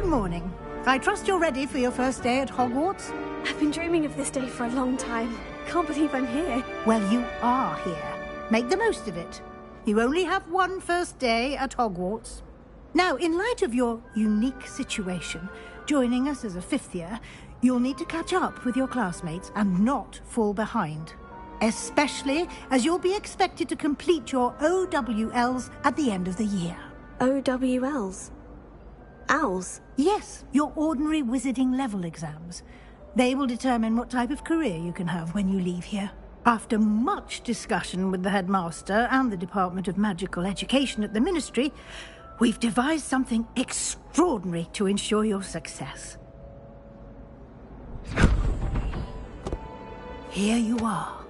Good morning. I trust you're ready for your first day at Hogwarts? I've been dreaming of this day for a long time. Can't believe I'm here. Well, you are here. Make the most of it. You only have one first day at Hogwarts. Now, in light of your unique situation, joining us as a fifth year, you'll need to catch up with your classmates and not fall behind. Especially as you'll be expected to complete your OWLs at the end of the year. OWLs? Owls? Yes, your ordinary wizarding level exams. They will determine what type of career you can have when you leave here. After much discussion with the headmaster and the Department of Magical Education at the Ministry, we've devised something extraordinary to ensure your success. Here you are.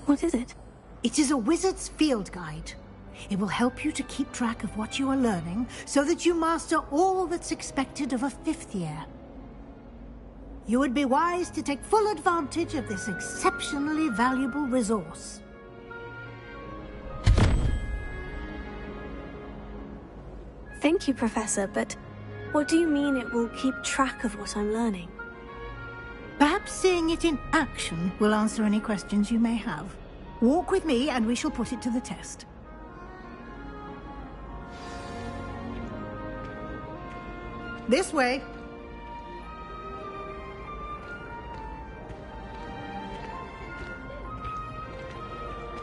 What is it? It is a wizard's field guide. It will help you to keep track of what you are learning so that you master all that's expected of a fifth year. You would be wise to take full advantage of this exceptionally valuable resource. Thank you, Professor, but what do you mean it will keep track of what I'm learning? Perhaps seeing it in action will answer any questions you may have. Walk with me and we shall put it to the test. This way.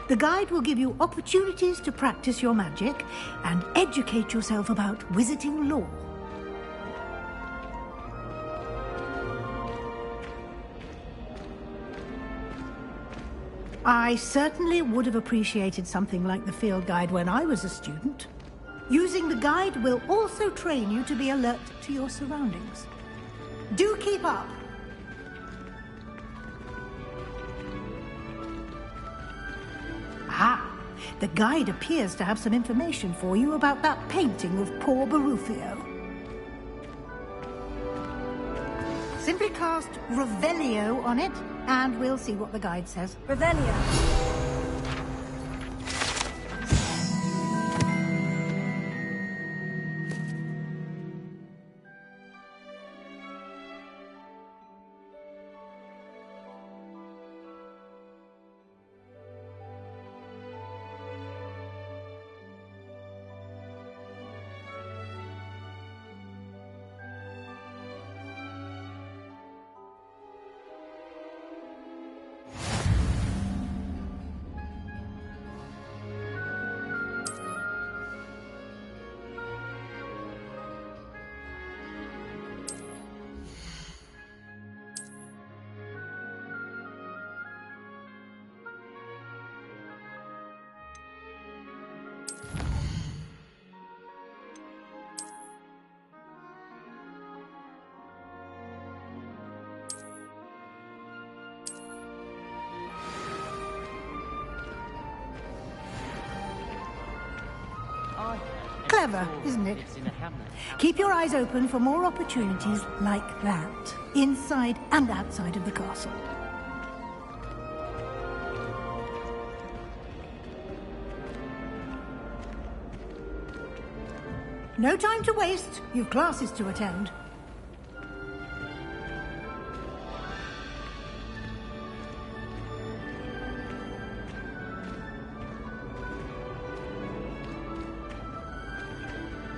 The guide will give you opportunities to practice your magic and educate yourself about wizarding lore. I certainly would have appreciated something like the field guide when I was a student. Using the guide will also train you to be alert to your surroundings. Do keep up! Ah, the guide appears to have some information for you about that painting of poor Barufio. Simply cast Revelio on it, and we'll see what the guide says. Revelio. Clever, isn't it? Keep your eyes open for more opportunities like that, inside and outside of the castle. No time to waste. You've classes to attend.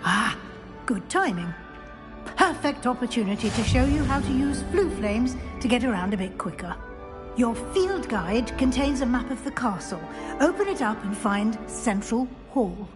Ah, good timing. Perfect opportunity to show you how to use flue flames to get around a bit quicker. Your field guide contains a map of the castle. Open it up and find Central Hall.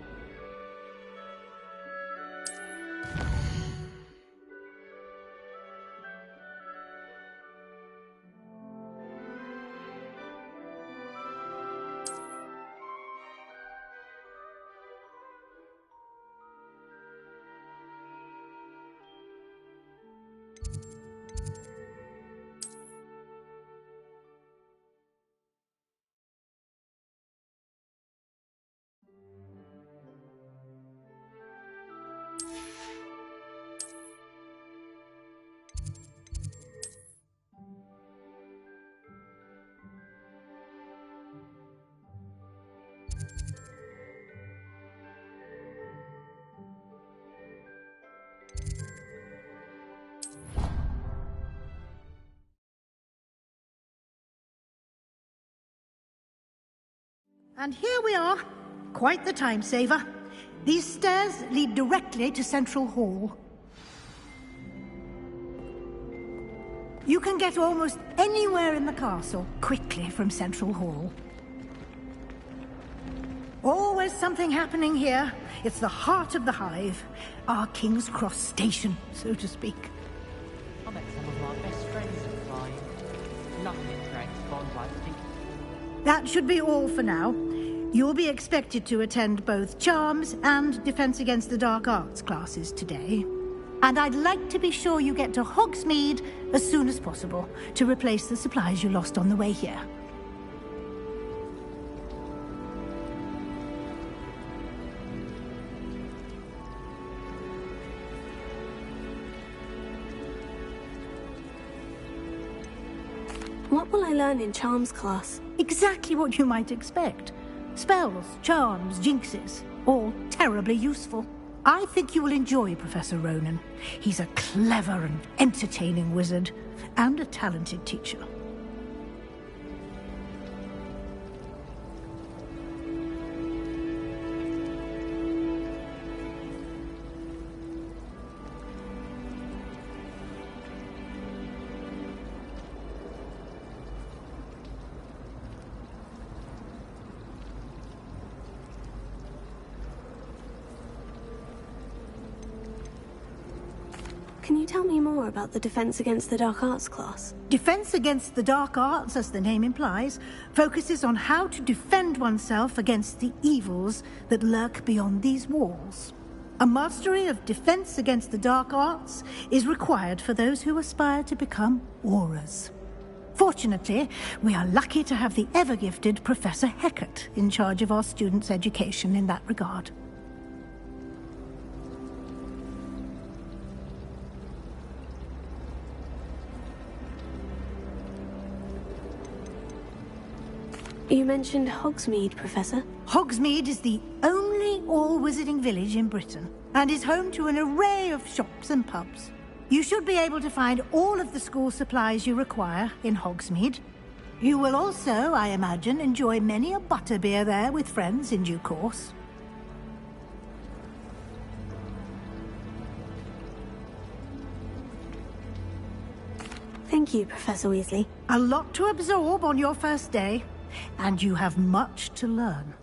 And here we are. Quite the time saver. These stairs lead directly to Central Hall. You can get almost anywhere in the castle quickly from Central Hall. Always something happening here. It's the heart of the hive. Our King's Cross station, so to speak. I met some of my best friends at flying. Nothing drags bonds like this. That should be all for now. You'll be expected to attend both Charms and Defense Against the Dark Arts classes today. And I'd like to be sure you get to Hogsmeade as soon as possible to replace the supplies you lost on the way here. What will I learn in Charms class? Exactly what you might expect. Spells, charms, jinxes, all terribly useful. I think you will enjoy Professor Ronan. He's a clever and entertaining wizard, and a talented teacher. Can you tell me more about the Defense Against the Dark Arts class? Defense Against the Dark Arts, as the name implies, focuses on how to defend oneself against the evils that lurk beyond these walls. A mastery of Defense Against the Dark Arts is required for those who aspire to become Aurors. Fortunately, we are lucky to have the ever-gifted Professor Hecat in charge of our students' education in that regard. You mentioned Hogsmeade, Professor. Hogsmeade is the only all-wizarding village in Britain, and is home to an array of shops and pubs. You should be able to find all of the school supplies you require in Hogsmeade. You will also, I imagine, enjoy many a butterbeer there with friends in due course. Thank you, Professor Weasley. A lot to absorb on your first day, and you have much to learn.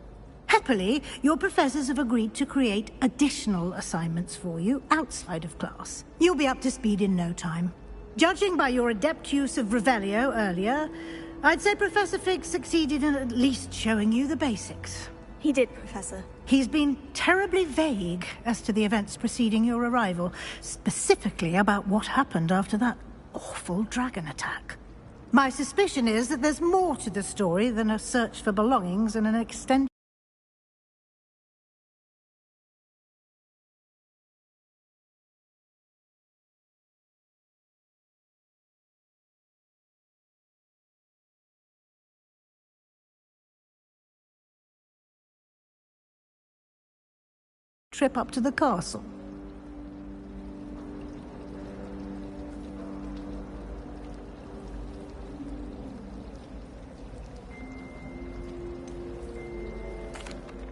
Happily, your professors have agreed to create additional assignments for you outside of class. You'll be up to speed in no time. Judging by your adept use of Revelio earlier, I'd say Professor Fig succeeded in at least showing you the basics. He did, Professor. He's been terribly vague as to the events preceding your arrival, specifically about what happened after that awful dragon attack. My suspicion is that there's more to the story than a search for belongings and an extended... trip up to the castle.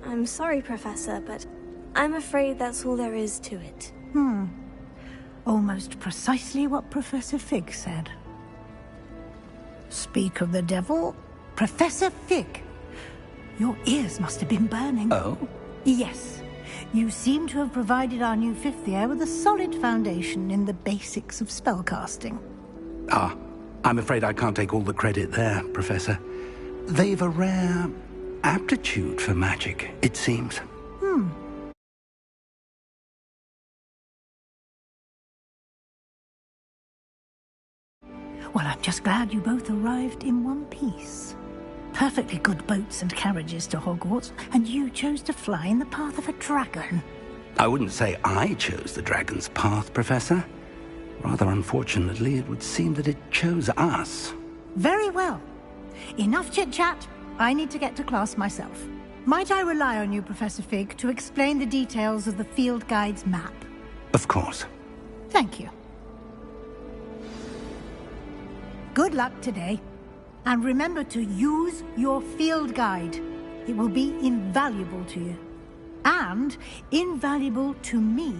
I'm sorry, Professor, but I'm afraid that's all there is to it. Almost precisely what Professor Fig said. Speak of the devil, Professor Fig. Your ears must have been burning. Oh? Yes. You seem to have provided our new fifth year with a solid foundation in the basics of spellcasting. Ah, I'm afraid I can't take all the credit there, Professor. They've a rare aptitude for magic, it seems. Well, I'm just glad you both arrived in one piece. Perfectly good boats and carriages to Hogwarts, and you chose to fly in the path of a dragon. I wouldn't say I chose the dragon's path, Professor. Rather unfortunately, it would seem that it chose us. Very well. Enough chit-chat. I need to get to class myself. Might I rely on you, Professor Fig, to explain the details of the field guide's map? Of course. Thank you. Good luck today. And remember to use your field guide. It will be invaluable to you. And invaluable to me,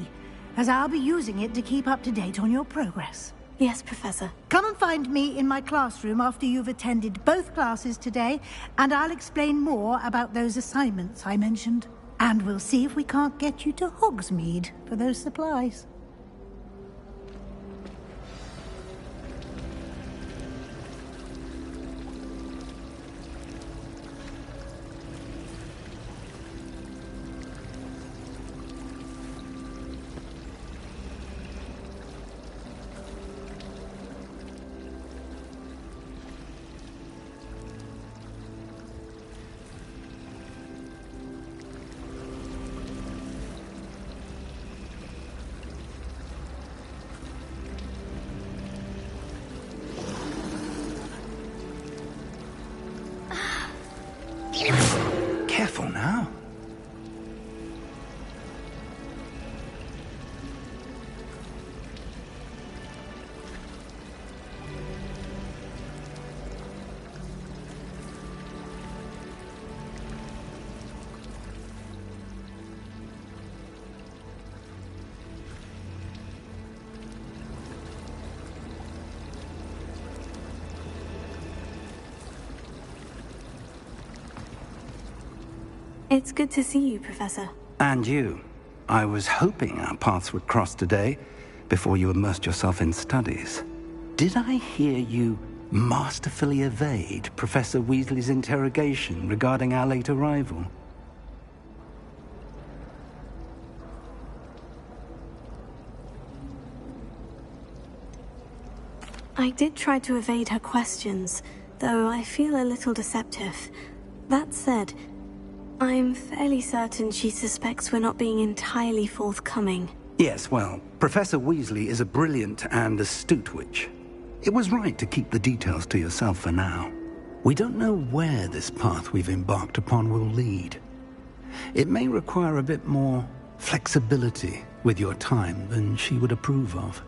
as I'll be using it to keep up to date on your progress. Yes, Professor. Come and find me in my classroom after you've attended both classes today, and I'll explain more about those assignments I mentioned. And we'll see if we can't get you to Hogsmeade for those supplies. Careful now. It's good to see you, Professor. And you. I was hoping our paths would cross today, before you immersed yourself in studies. Did I hear you masterfully evade Professor Weasley's interrogation regarding our late arrival? I did try to evade her questions, though I feel a little deceptive. That said, I'm fairly certain she suspects we're not being entirely forthcoming. Yes, well, Professor Weasley is a brilliant and astute witch. It was right to keep the details to yourself for now. We don't know where this path we've embarked upon will lead. It may require a bit more flexibility with your time than she would approve of.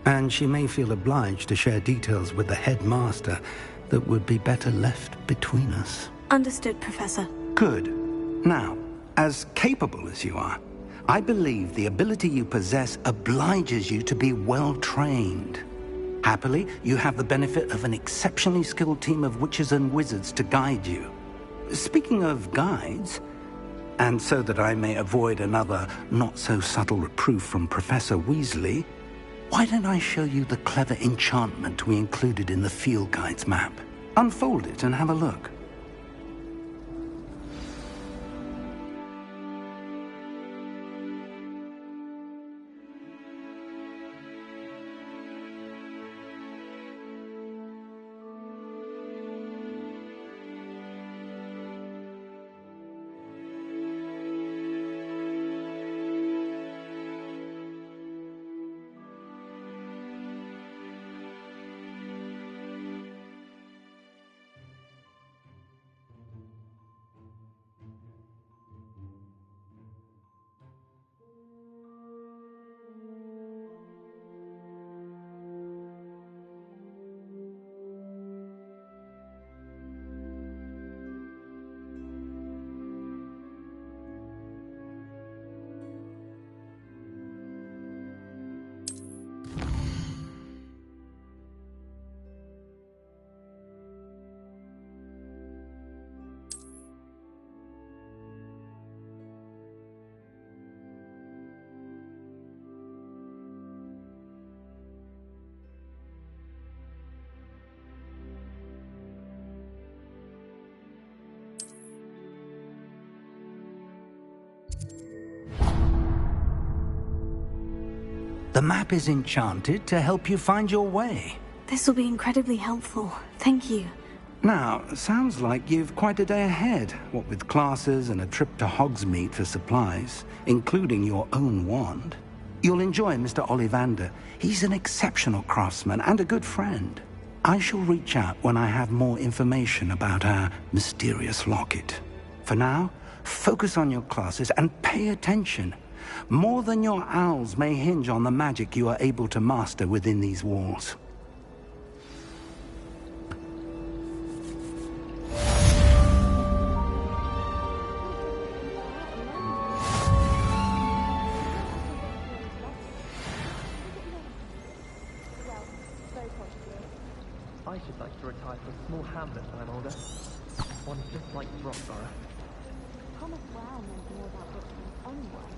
And she may feel obliged to share details with the headmaster that would be better left between us. Understood, Professor. Good. Now, as capable as you are, I believe the ability you possess obliges you to be well-trained. Happily, you have the benefit of an exceptionally skilled team of witches and wizards to guide you. Speaking of guides, and so that I may avoid another not-so-subtle reproof from Professor Weasley, why don't I show you the clever enchantment we included in the field guide's map? Unfold it and have a look. The map is enchanted to help you find your way. This will be incredibly helpful. Thank you. Now, sounds like you've quite a day ahead, what with classes and a trip to Hogsmeade for supplies, including your own wand. You'll enjoy Mr. Ollivander. He's an exceptional craftsman and a good friend. I shall reach out when I have more information about our mysterious locket. For now, focus on your classes and pay attention. More than your owls may hinge on the magic you are able to master within these walls. should like to retire to a small hamlet when I'm older. One just like Roxborough. Thomas Brown knows more about books than anyone.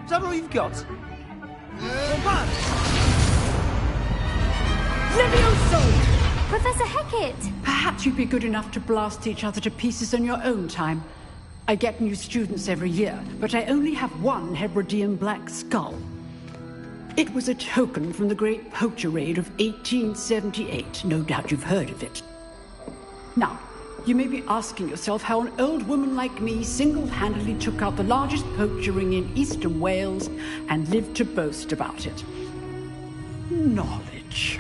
Is that all you've got? Levioso! Professor Hecat! Perhaps you'd be good enough to blast each other to pieces in your own time. I get new students every year, but I only have one Hebridean black skull. It was a token from the Great Poacher Raid of 1878. No doubt you've heard of it. Now, you may be asking yourself how an old woman like me single-handedly took out the largest poacher ring in eastern Wales and lived to boast about it. Knowledge.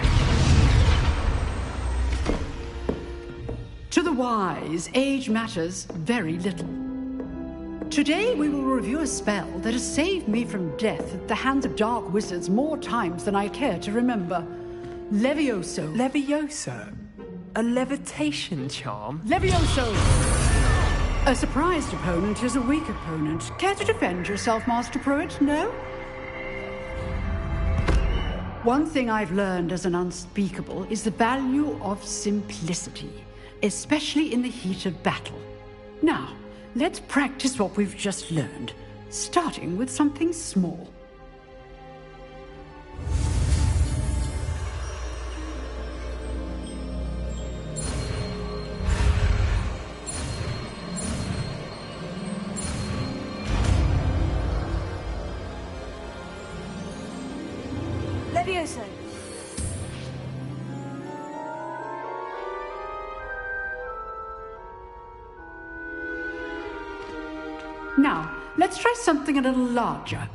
To the wise, age matters very little. Today we will review a spell that has saved me from death at the hands of dark wizards more times than I care to remember. Levioso. Levioso? A levitation charm? Levioso! A surprised opponent is a weak opponent. Care to defend yourself, Master Pruitt? No? One thing I've learned as an unspeakable is the value of simplicity, especially in the heat of battle. Now, let's practice what we've just learned, starting with something small. Levioso! Now, let's try something a little larger.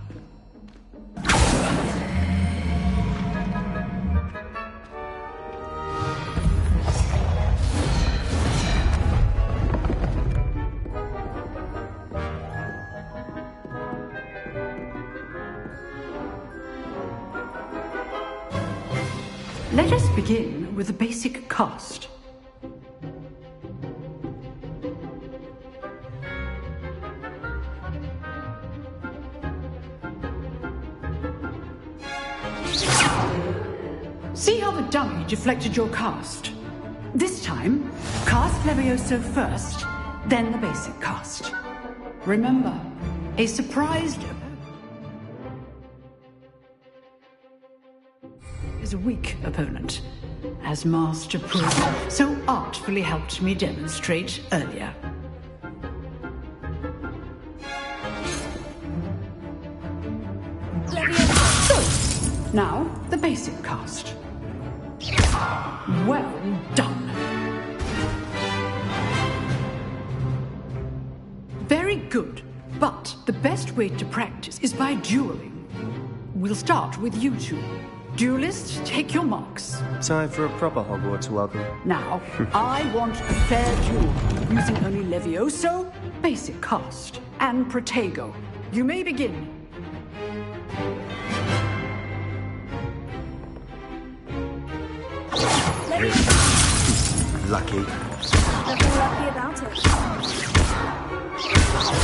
Let us begin with the basic cast. See how the dummy deflected your cast? This time, cast Levioso first, then the basic cast. Remember, a surprised is a weak opponent, as Master Proof so artfully helped me demonstrate earlier. So, now the basic cast. Well done. Very good, but the best way to practice is by dueling. We'll start with you two. Duelists, take your marks. Time for a proper Hogwarts welcome. Now, I want a fair duel, using only Levioso, basic cast, and Protego. You may begin. Lucky. Nothing lucky about it.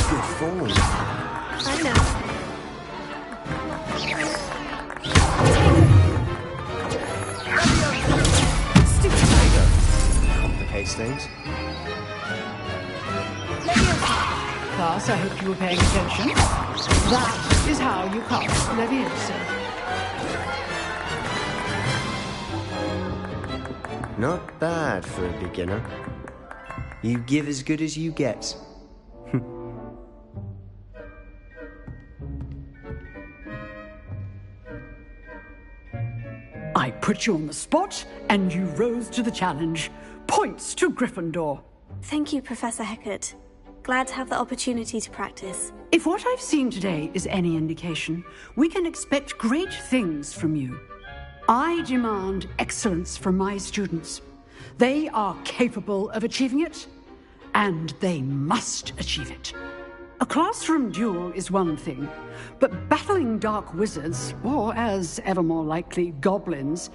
Good form. I know. Complicates things. Class, I hope you were paying attention. That is how you cast Levioso. Not bad for a beginner. You give as good as you get. I put you on the spot, and you rose to the challenge. Points to Gryffindor. Thank you, Professor Hecat. Glad to have the opportunity to practice. If what I've seen today is any indication, we can expect great things from you. I demand excellence from my students. They are capable of achieving it, and they must achieve it. A classroom duel is one thing, but battling dark wizards, or as ever more likely, goblins,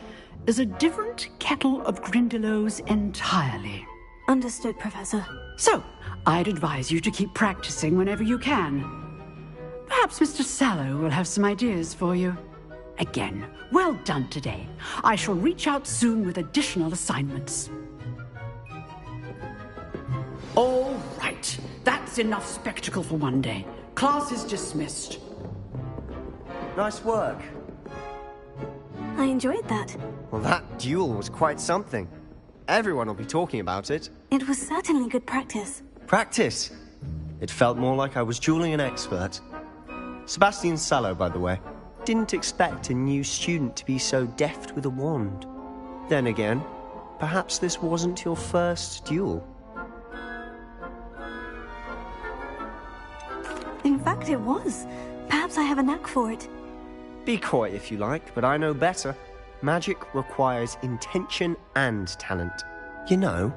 is a different kettle of Grindylows entirely. Understood, Professor. So, I'd advise you to keep practicing whenever you can. Perhaps Mr. Sallow will have some ideas for you. Again, well done today. I shall reach out soon with additional assignments. All right, that's enough spectacle for one day. Class is dismissed. Nice work. I enjoyed that. Well, that duel was quite something. Everyone will be talking about it. It was certainly good practice. Practice. It felt more like I was dueling an expert. Sebastian Sallow, by the way. Didn't expect a new student to be so deft with a wand. Then again, perhaps this wasn't your first duel. In fact, it was. Perhaps I have a knack for it. Be coy if you like, but I know better. Magic requires intention and talent. You know,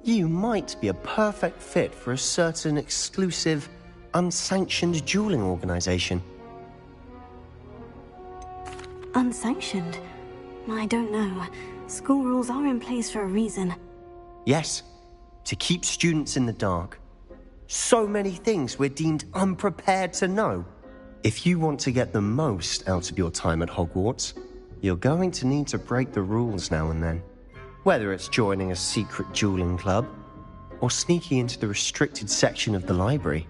you might be a perfect fit for a certain exclusive, unsanctioned dueling organization. Unsanctioned? I don't know. School rules are in place for a reason. Yes, to keep students in the dark. So many things we're deemed unprepared to know. If you want to get the most out of your time at Hogwarts, you're going to need to break the rules now and then. Whether it's joining a secret dueling club, or sneaking into the restricted section of the library,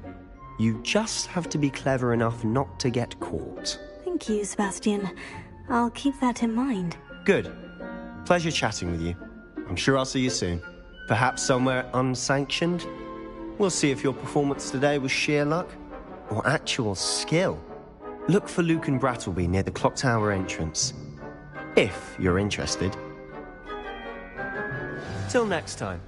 you just have to be clever enough not to get caught. Thank you, Sebastian. I'll keep that in mind. Good. Pleasure chatting with you. I'm sure I'll see you soon. Perhaps somewhere unsanctioned? We'll see if your performance today was sheer luck or actual skill. Look for Luke and Brattleby near the clock tower entrance. If you're interested. Till next time.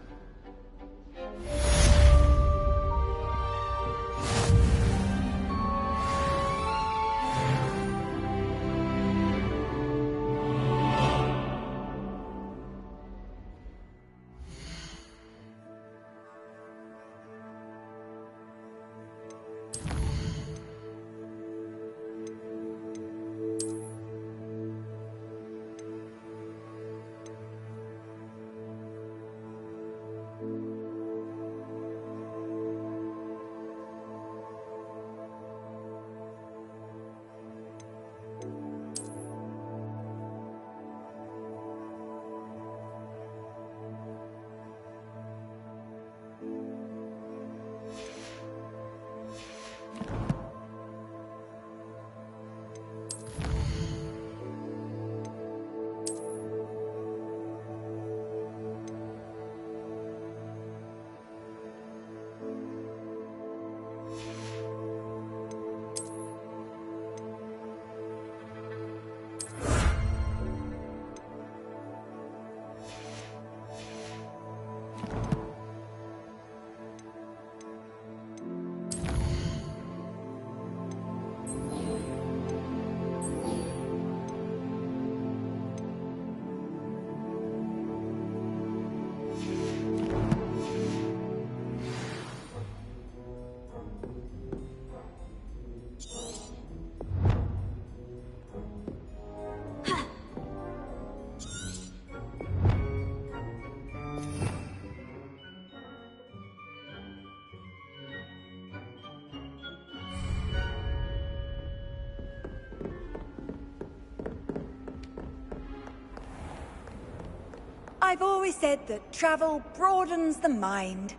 I've always said that travel broadens the mind.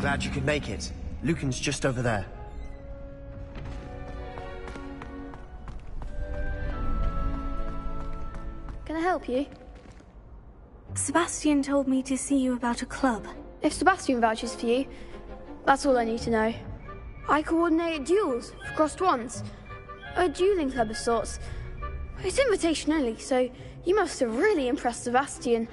Glad you could make it. Lucan's just over there. Can I help you? Sebastian told me to see you about a club. If Sebastian vouches for you, that's all I need to know. I coordinate duels for crossed wands. A dueling club of sorts. It's invitation only, so you must have really impressed Sebastian.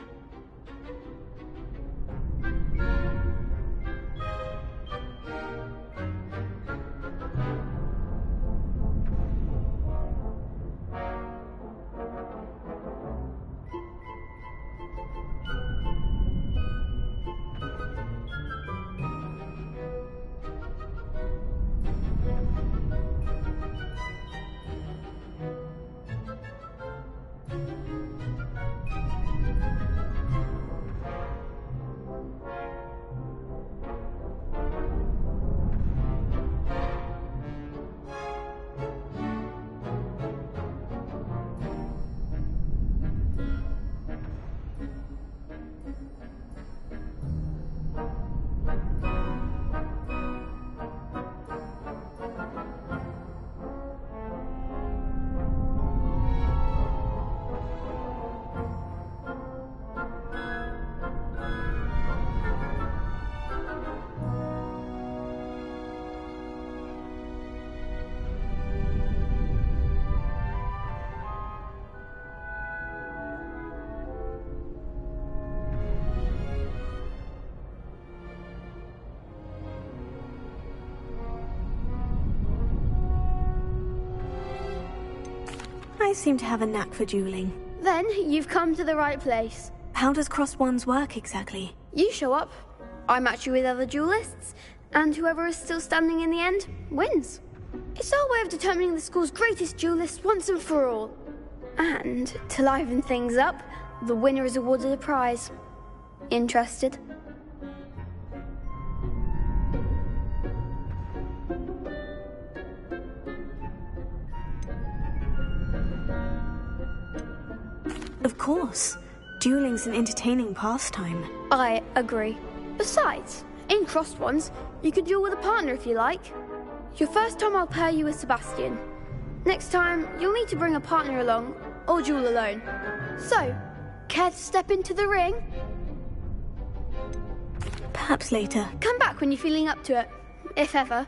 I seem to have a knack for dueling. Then you've come to the right place. How does cross wands work exactly? You show up, I match you with other duelists, and whoever is still standing in the end wins. It's our way of determining the school's greatest duelist once and for all. And to liven things up, the winner is awarded a prize. Interested? Of course. Dueling's an entertaining pastime. I agree. Besides, in crossed ones, you could duel with a partner if you like. Your first time I'll pair you with Sebastian. Next time, you'll need to bring a partner along, or duel alone. So, care to step into the ring? Perhaps later. Come back when you're feeling up to it, if ever.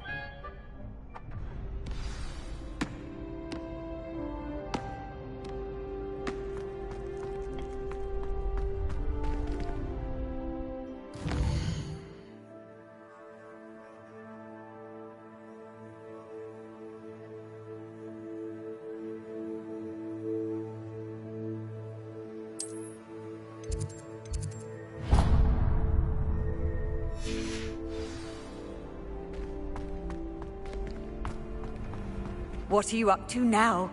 What are you up to now?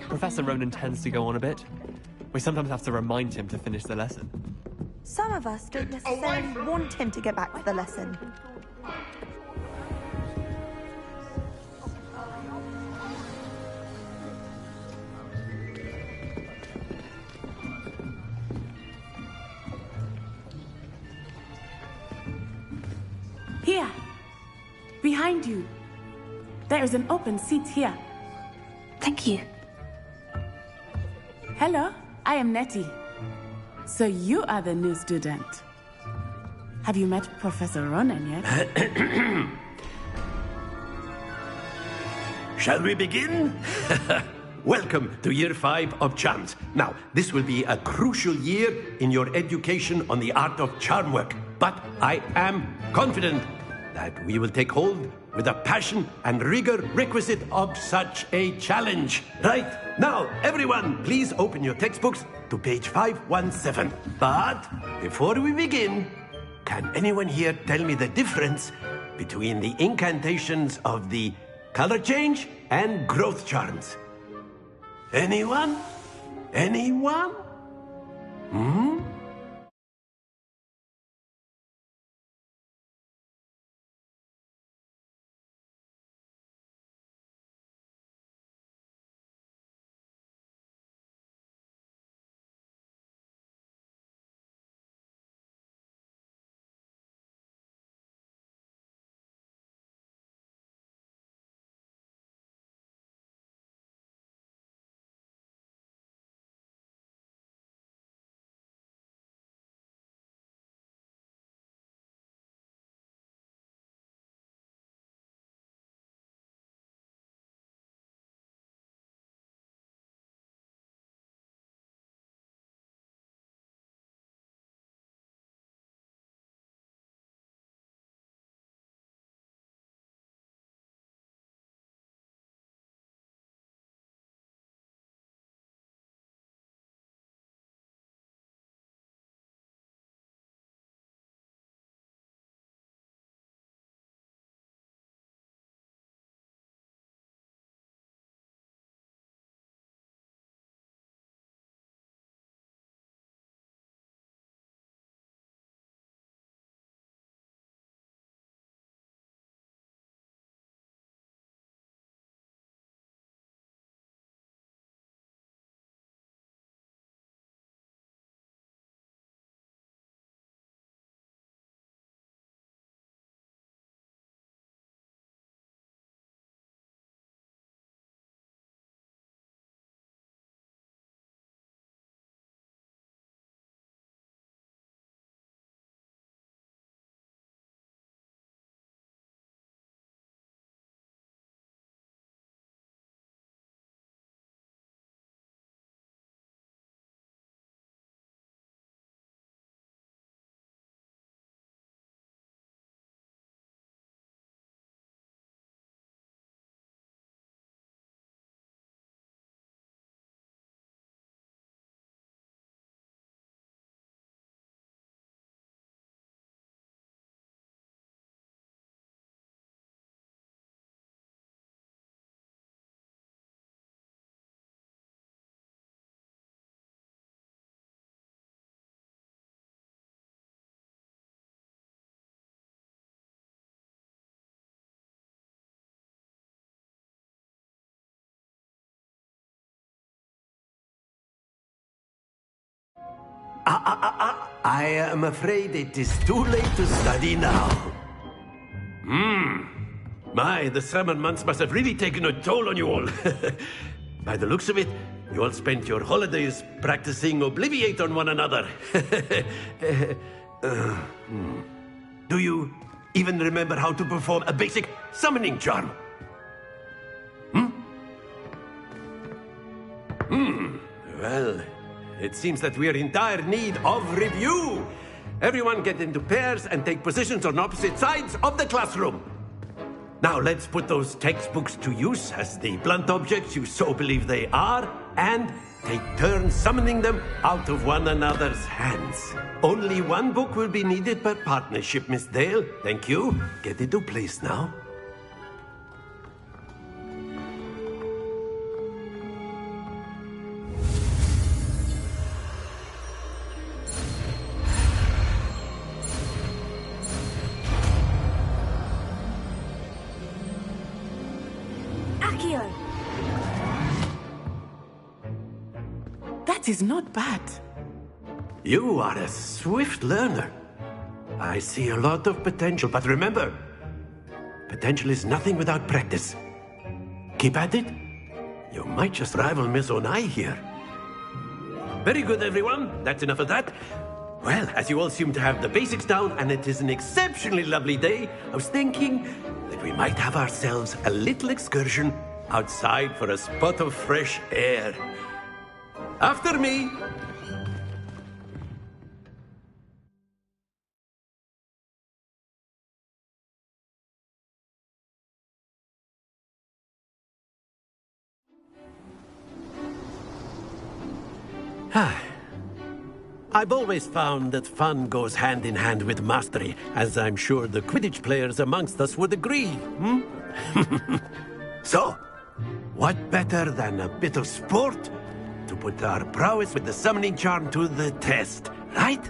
Professor Ronan tends to go on a bit. We sometimes have to remind him to finish the lesson. Some of us don't necessarily want him to get back to the lesson. Here! Behind you! There is an open seat here. Thank you. Hello, I am Nettie. So you are the new student. Have you met Professor Ronan yet? Shall we begin? Welcome to Year 5 of Charms. Now, this will be a crucial year in your education on the art of charm work. But I am confident that we will take hold with the passion and rigor requisite of such a challenge. Right, now, everyone, please open your textbooks to page 517. But before we begin, can anyone here tell me the difference between the incantations of the color change and growth charms? Anyone? Anyone? Hmm? I am afraid it is too late to study now. My, the summer months must have really taken a toll on you all. By the looks of it, you all spent your holidays practicing Obliviate on one another. Do you even remember how to perform a basic summoning charm? Well, it seems that we are in dire need of review. Everyone get into pairs and take positions on opposite sides of the classroom. Now let's put those textbooks to use as the blunt objects you so believe they are, and take turns summoning them out of one another's hands. Only one book will be needed per partnership, Miss Dale. Thank you. Get into place now. That is not bad. You are a swift learner. I see a lot of potential, but remember, potential is nothing without practice. Keep at it. You might just rival Miss Onai here. Very good, everyone. That's enough of that. Well, as you all seem to have the basics down, and it is an exceptionally lovely day, I was thinking that we might have ourselves a little excursion outside for a spot of fresh air. After me. I've always found that fun goes hand in hand with mastery, as I'm sure the Quidditch players amongst us would agree. So, what better than a bit of sport to put our prowess with the summoning charm to the test, right?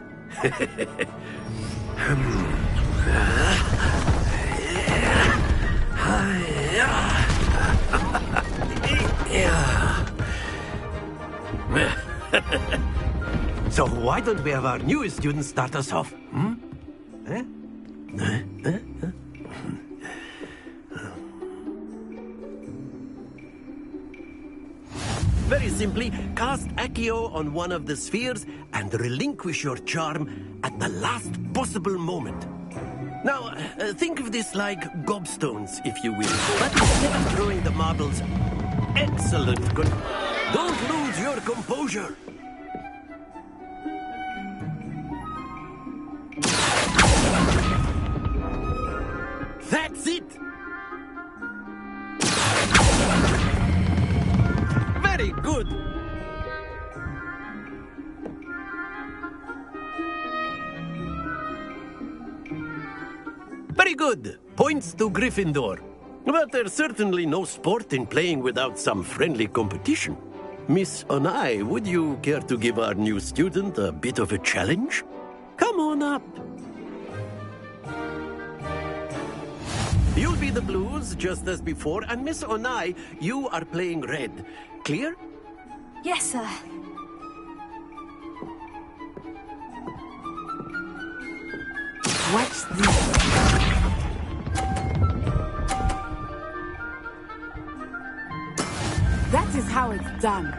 So why don't we have our newest student start us off? Very simply, cast Accio on one of the spheres and relinquish your charm at the last possible moment. Now, think of this like gobstones, if you will. But instead of throwing the marbles... Excellent. Good. Don't lose your composure. That's it. Very good. Very good. Points to Gryffindor. But there's certainly no sport in playing without some friendly competition. Miss Onai, would you care to give our new student a bit of a challenge? Come on up. You'll be the blues, just as before, and Miss Onai, you are playing red. Clear? Yes, sir. Watch this. That is how it's done.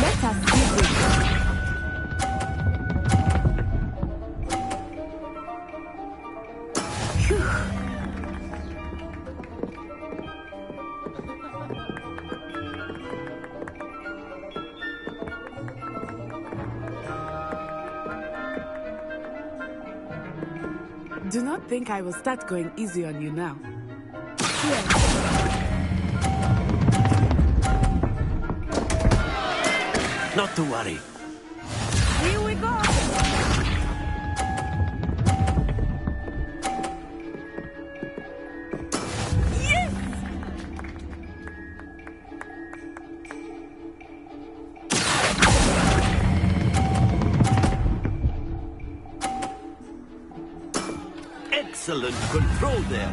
Let us do this. Do not think I will start going easy on you now. Not to worry. Here we go. Yes! Excellent control there.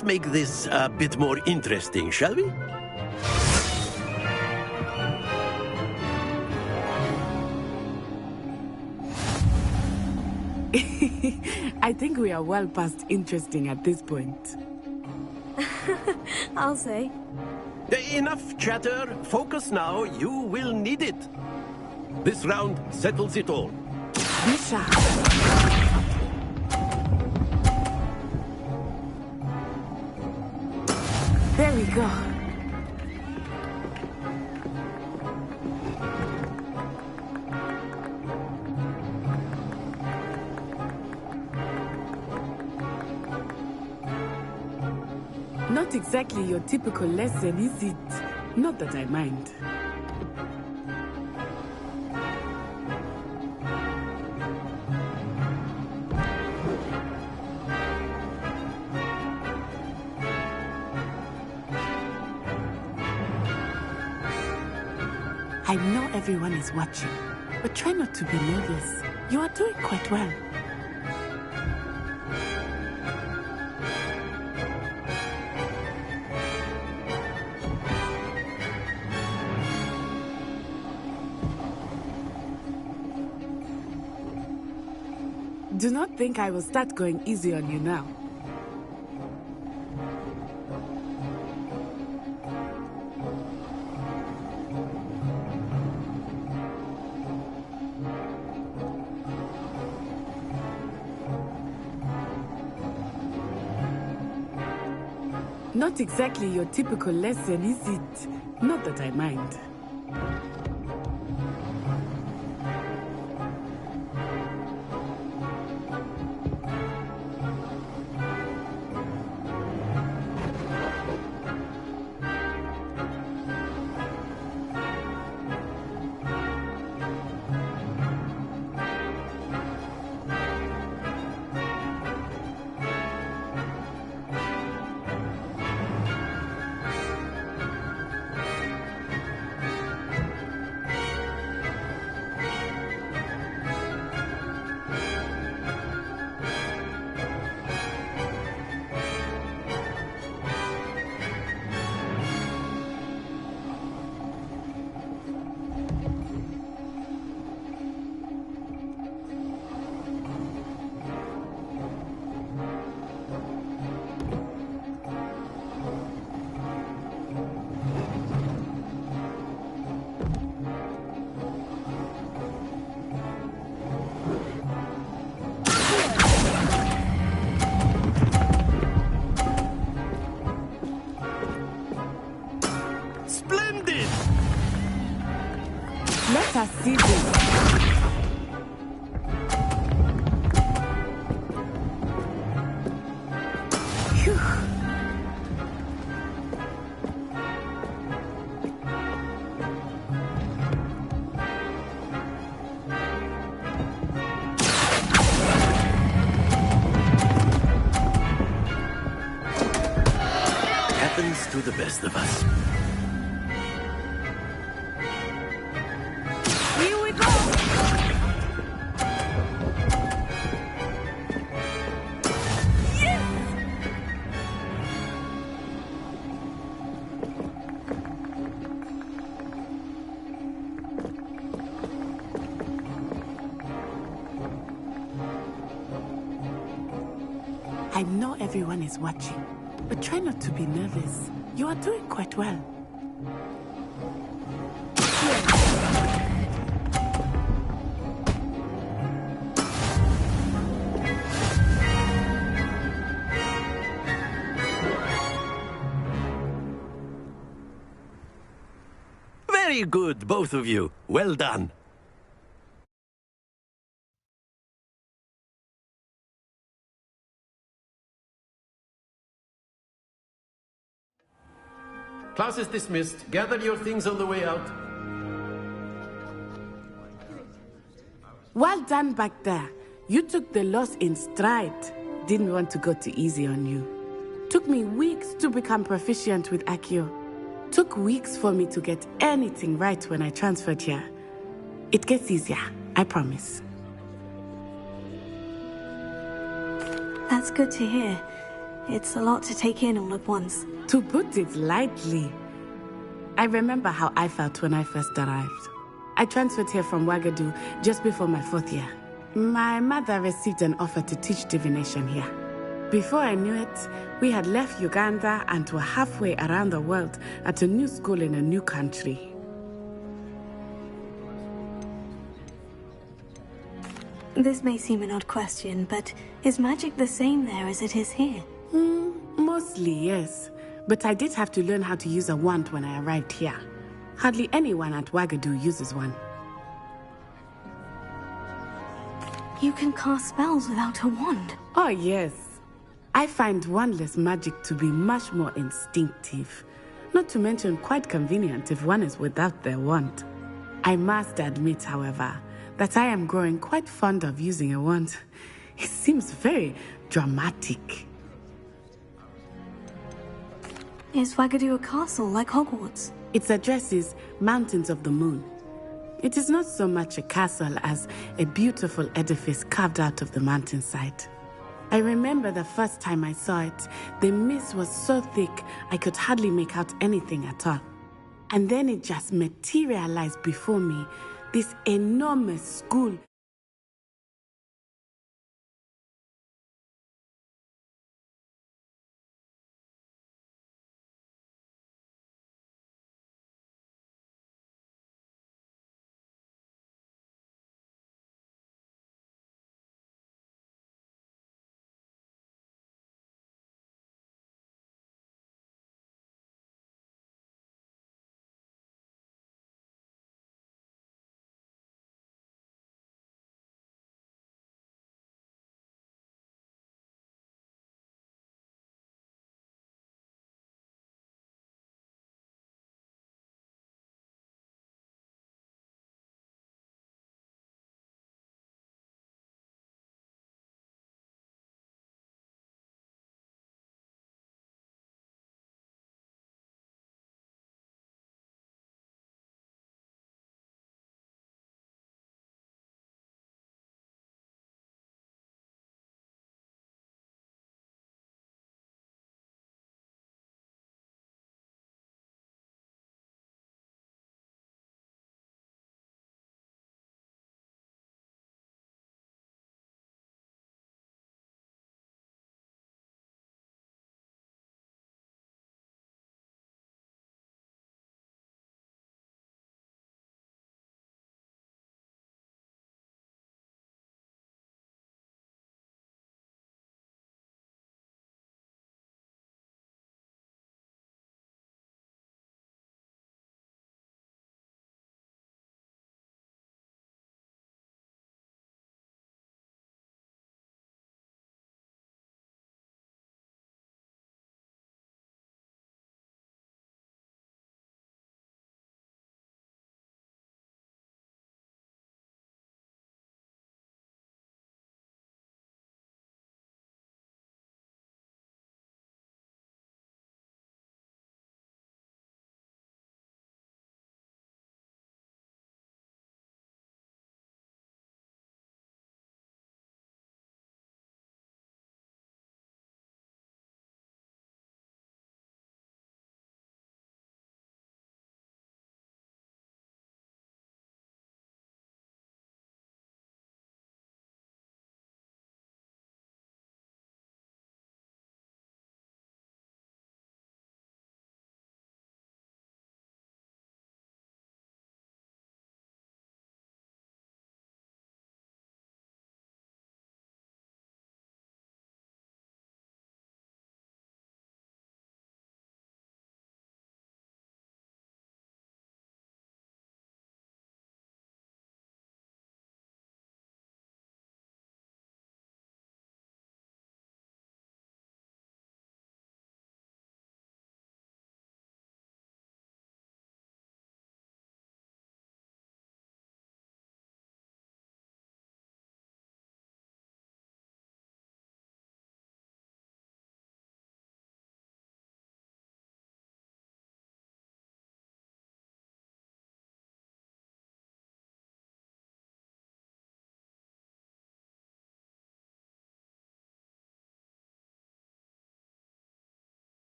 Let's make this a bit more interesting, shall we? I think we are well past interesting at this point. I'll say. Enough chatter. Focus now. You will need it. This round settles it all. Be sharp. There we go. Not exactly your typical lesson, is it? Not that I mind. I know everyone is watching, but try not to be nervous. You are doing quite well. Do not think I will start going easy on you now. Not exactly your typical lesson, is it? Not that I mind. Let us see this. Happens to the best of us. I know everyone is watching, but try not to be nervous. You are doing quite well. Very good, both of you. Well done. Class is dismissed. Gather your things on the way out. Well done back there. You took the loss in stride. Didn't want to go too easy on you. Took me weeks to become proficient with Accio. Took weeks for me to get anything right when I transferred here. It gets easier, I promise. That's good to hear. It's a lot to take in all at once. To put it lightly, I remember how I felt when I first arrived. I transferred here from Wagadu just before my 4th year. My mother received an offer to teach divination here. Before I knew it, we had left Uganda and were halfway around the world at a new school in a new country. This may seem an odd question, but is magic the same there as it is here? Mostly, yes. But I did have to learn how to use a wand when I arrived here. Hardly anyone at Wagadu uses one. You can cast spells without a wand? Oh, yes. I find wandless magic to be much more instinctive. Not to mention quite convenient if one is without their wand. I must admit, however, that I am growing quite fond of using a wand. It seems very dramatic. Is Wagadu a castle like Hogwarts? Its address is Mountains of the Moon. It is not so much a castle as a beautiful edifice carved out of the mountainside. I remember the first time I saw it, the mist was so thick I could hardly make out anything at all. And then it just materialized before me, this enormous school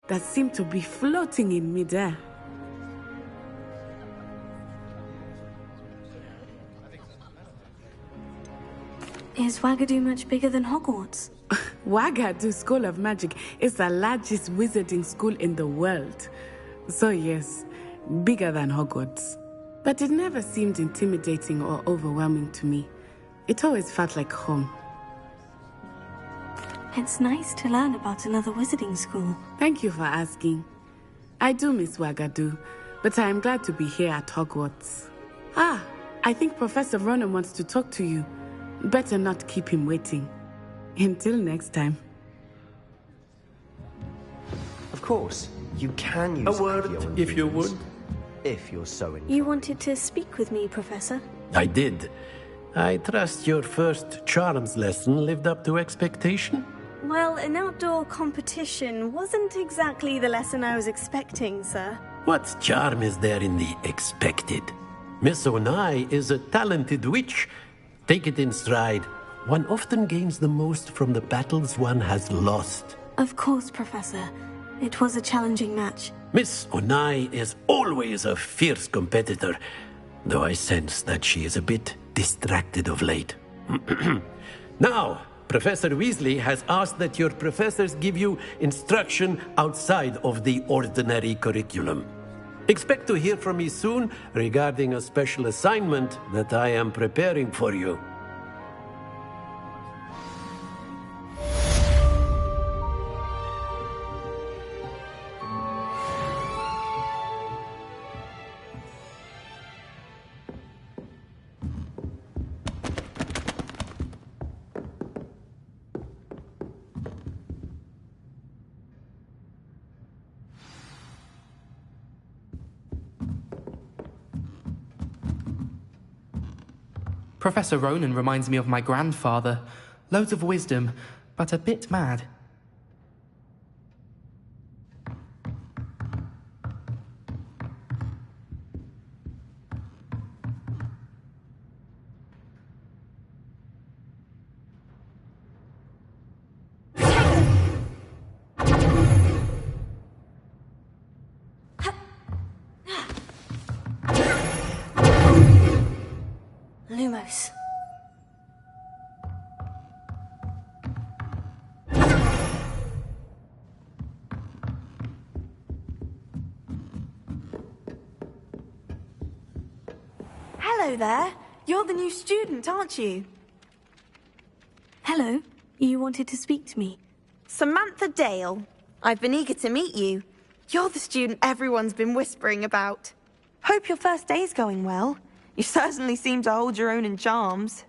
that seemed to be floating in midair. Is Wagadu much bigger than Hogwarts? Wagadu School of Magic is the largest wizarding school in the world. So yes, bigger than Hogwarts. But it never seemed intimidating or overwhelming to me. It always felt like home. It's nice to learn about another wizarding school. Thank you for asking. I do miss Wagadu, but I am glad to be here at Hogwarts. I think Professor Ronan wants to talk to you. Better not keep him waiting. Until next time. Of course, you can use A word, Accio if you Infuse, would. If you're so inclined. You wanted to speak with me, Professor? I did. I trust your first charms lesson lived up to expectation? Well, an outdoor competition wasn't exactly the lesson I was expecting, sir. What charm is there in the expected? Miss Onai is a talented witch. Take it in stride. One often gains the most from the battles one has lost. Of course, Professor. It was a challenging match. Miss Onai is always a fierce competitor, though I sense that she is a bit distracted of late. Now, Professor Weasley has asked that your professors give you instruction outside of the ordinary curriculum. Expect to hear from me soon regarding a special assignment that I am preparing for you. Professor Ronan reminds me of my grandfather. Loads of wisdom, but a bit mad. Lumos. Hello there. You're the new student, aren't you? Hello. You wanted to speak to me? Samantha Dale. I've been eager to meet you. You're the student everyone's been whispering about. Hope your first day's going well. You certainly seem to hold your own in charms.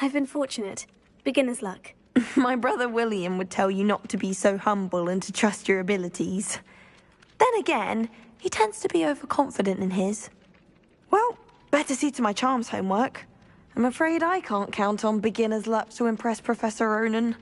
I've been fortunate. Beginner's luck. My brother William would tell you not to be so humble and to trust your abilities. Then again, he tends to be overconfident in his. Well, better see to my charms homework. I'm afraid I can't count on beginner's luck to impress Professor Ronan.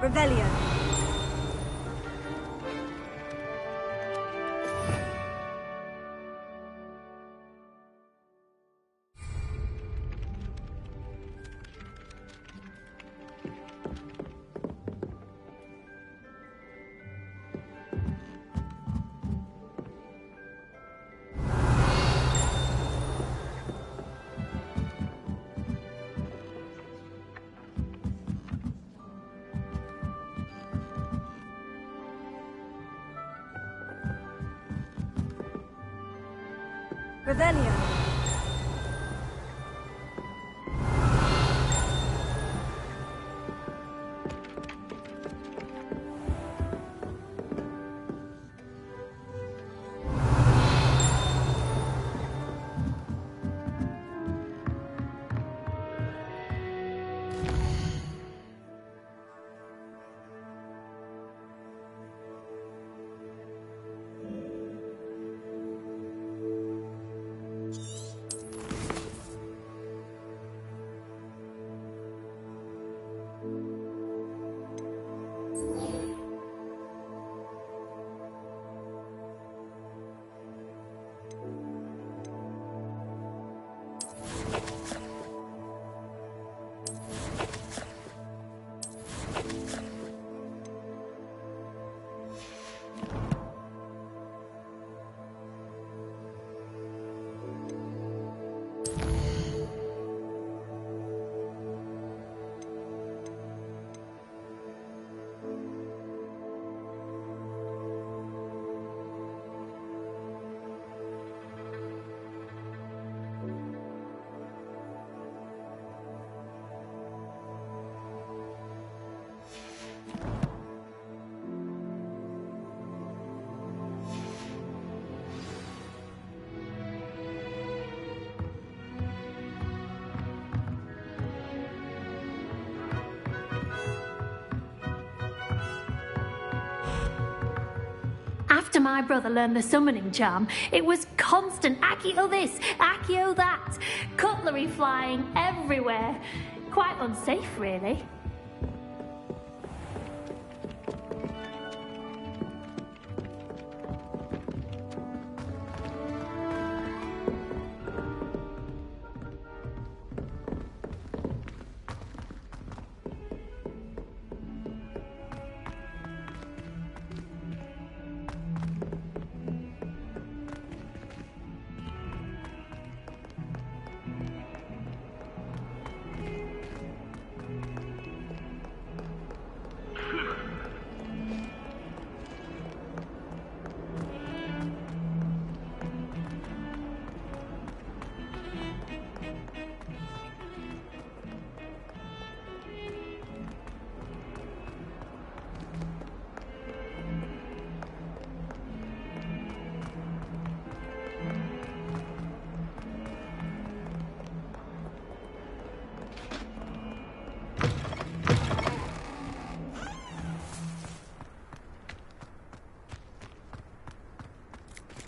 Revelio. Revelio. After my brother learned the summoning charm, it was constant Accio this, Accio that, cutlery flying everywhere. Quite unsafe, really.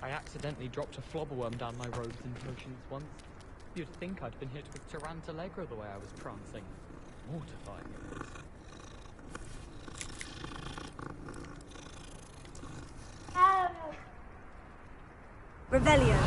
I accidentally dropped a flobberworm down my robes and potions once. You'd think I'd been hit with Tarantallegra the way I was prancing. Mortifying it was. Revelio.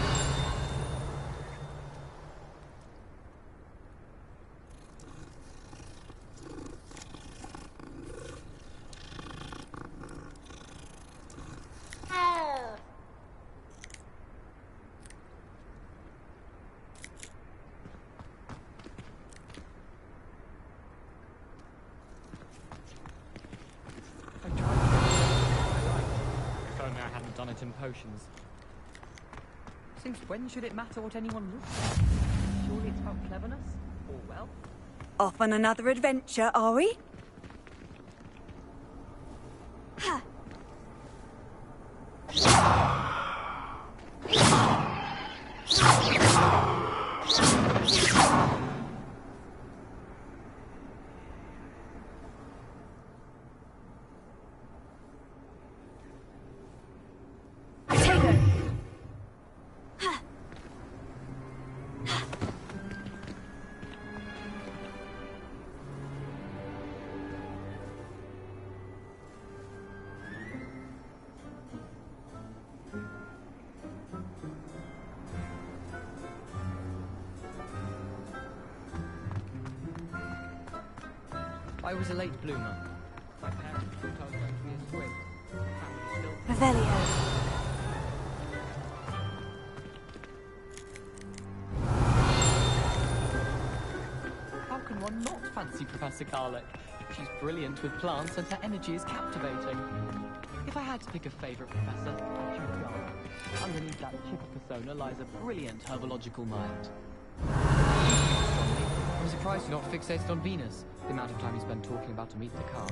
If only I hadn't done it in potions. Since when should it matter what anyone looks like? Surely it's about cleverness or wealth? Off on another adventure, are we? I was a late bloomer. My parents thought I was going to be a squib. Revelio. How can one not fancy Professor Garlick? She's brilliant with plants and her energy is captivating. If I had to pick a favourite professor, I'd choose Garlick. Underneath that chipper persona lies a brilliant herbological mind. I'm surprised you're not fixated on Venus, the amount of time you spend talking about to meet the car.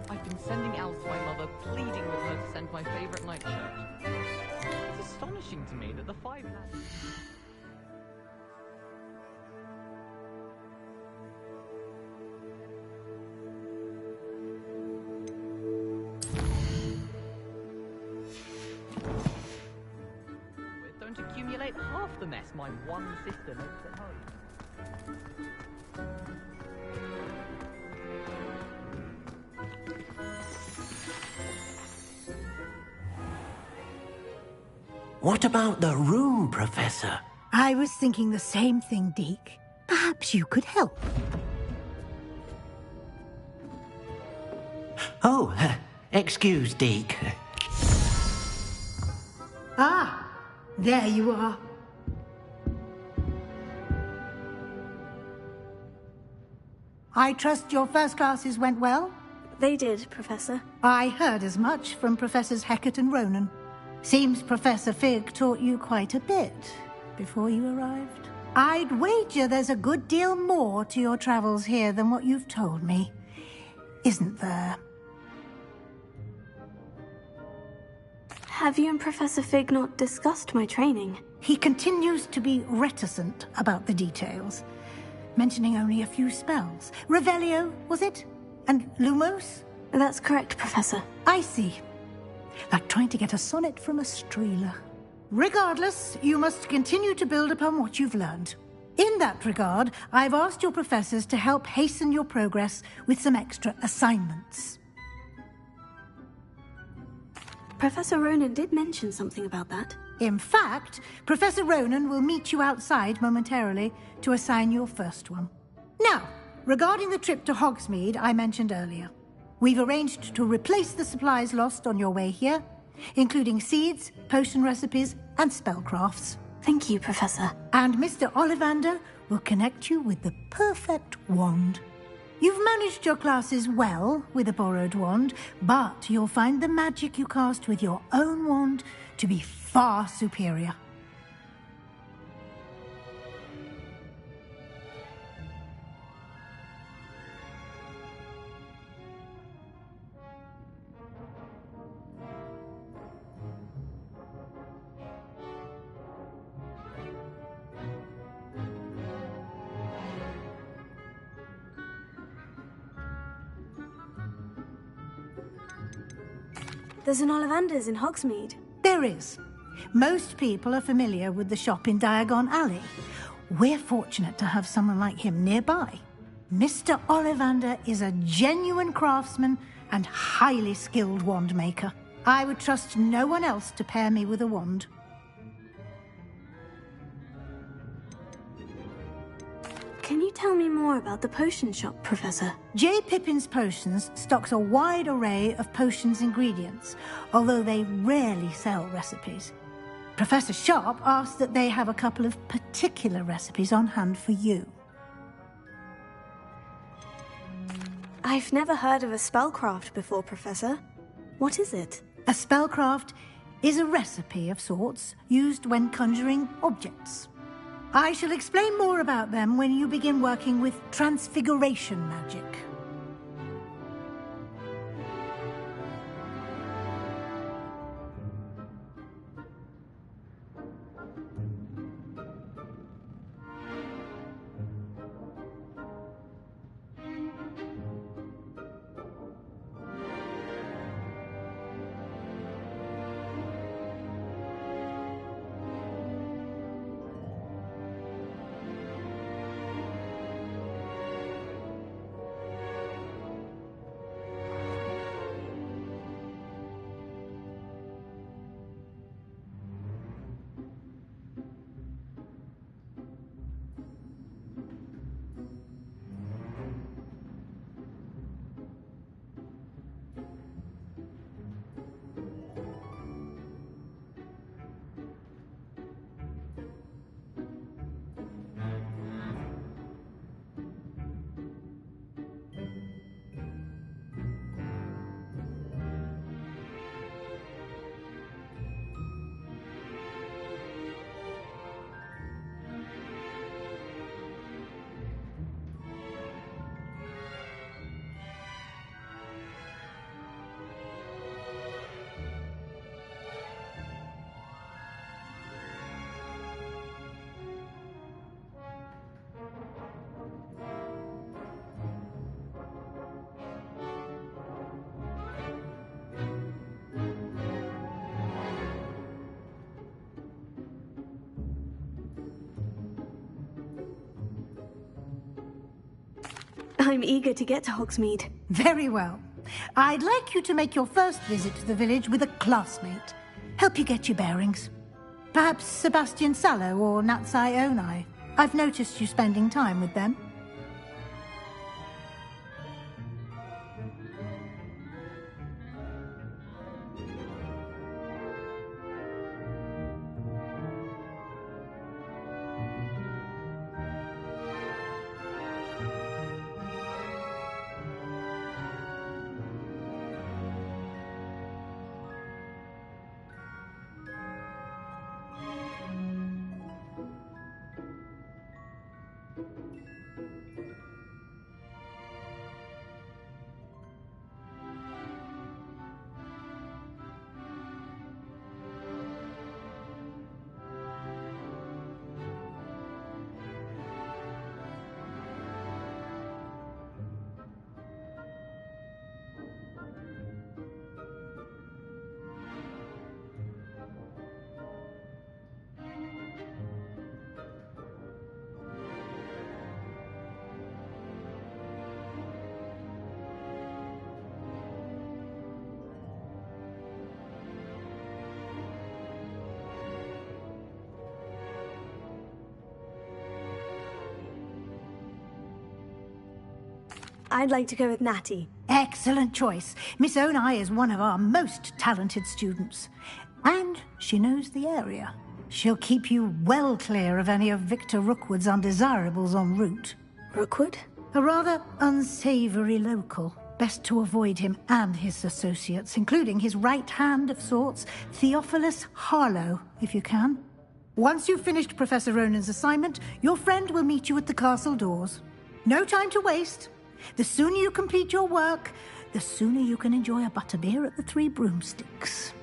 I've been sending Alice to my mother, pleading with her to send my favourite nightshirt. It's astonishing to me that the 5 lads... don't accumulate half the mess my one sister makes at home. What about the room, Professor? I was thinking the same thing, Deke. Perhaps you could help. Oh, excuse, Deke. Ah, there you are. I trust your first classes went well? They did, Professor. I heard as much from Professors Hecat and Ronan. Seems Professor Fig taught you quite a bit before you arrived. I'd wager there's a good deal more to your travels here than what you've told me, isn't there? Have you and Professor Fig not discussed my training? He continues to be reticent about the details, mentioning only a few spells. Revelio, was it? And Lumos? That's correct, Professor. I see. Like trying to get a sonnet from a streeler. Regardless, you must continue to build upon what you've learned. In that regard, I've asked your professors to help hasten your progress with some extra assignments. Professor Ronan did mention something about that. In fact, Professor Ronan will meet you outside momentarily to assign your first one. Now, regarding the trip to Hogsmeade I mentioned earlier, we've arranged to replace the supplies lost on your way here, including seeds, potion recipes, and spellcrafts. Thank you, Professor. And Mr. Ollivander will connect you with the perfect wand. You've managed your classes well with a borrowed wand, but you'll find the magic you cast with your own wand to be far superior. There's an Ollivander's in Hogsmeade. There is. Most people are familiar with the shop in Diagon Alley. We're fortunate to have someone like him nearby. Mr. Ollivander is a genuine craftsman and highly skilled wand maker. I would trust no one else to pair me with a wand. Can you tell me more about the potion shop, Professor? J. Pippin's Potions stocks a wide array of potions ingredients, although they rarely sell recipes. Professor Sharp asked that they have a couple of particular recipes on hand for you. I've never heard of a spellcraft before, Professor. What is it? A spellcraft is a recipe of sorts used when conjuring objects. I shall explain more about them when you begin working with transfiguration magic. I'm eager to get to Hogsmeade. Very well. I'd like you to make your first visit to the village with a classmate. Help you get your bearings. Perhaps Sebastian Sallow or Natsai Onai. I've noticed you spending time with them. I'd like to go with Natty. Excellent choice. Miss Onai is one of our most talented students. And she knows the area. She'll keep you well clear of any of Victor Rookwood's undesirables en route. Rookwood? A rather unsavory local. Best to avoid him and his associates, including his right hand of sorts, Theophilus Harlow, if you can. Once you've finished Professor Ronan's assignment, your friend will meet you at the castle doors. No time to waste. The sooner you complete your work, the sooner you can enjoy a butterbeer at the Three Broomsticks.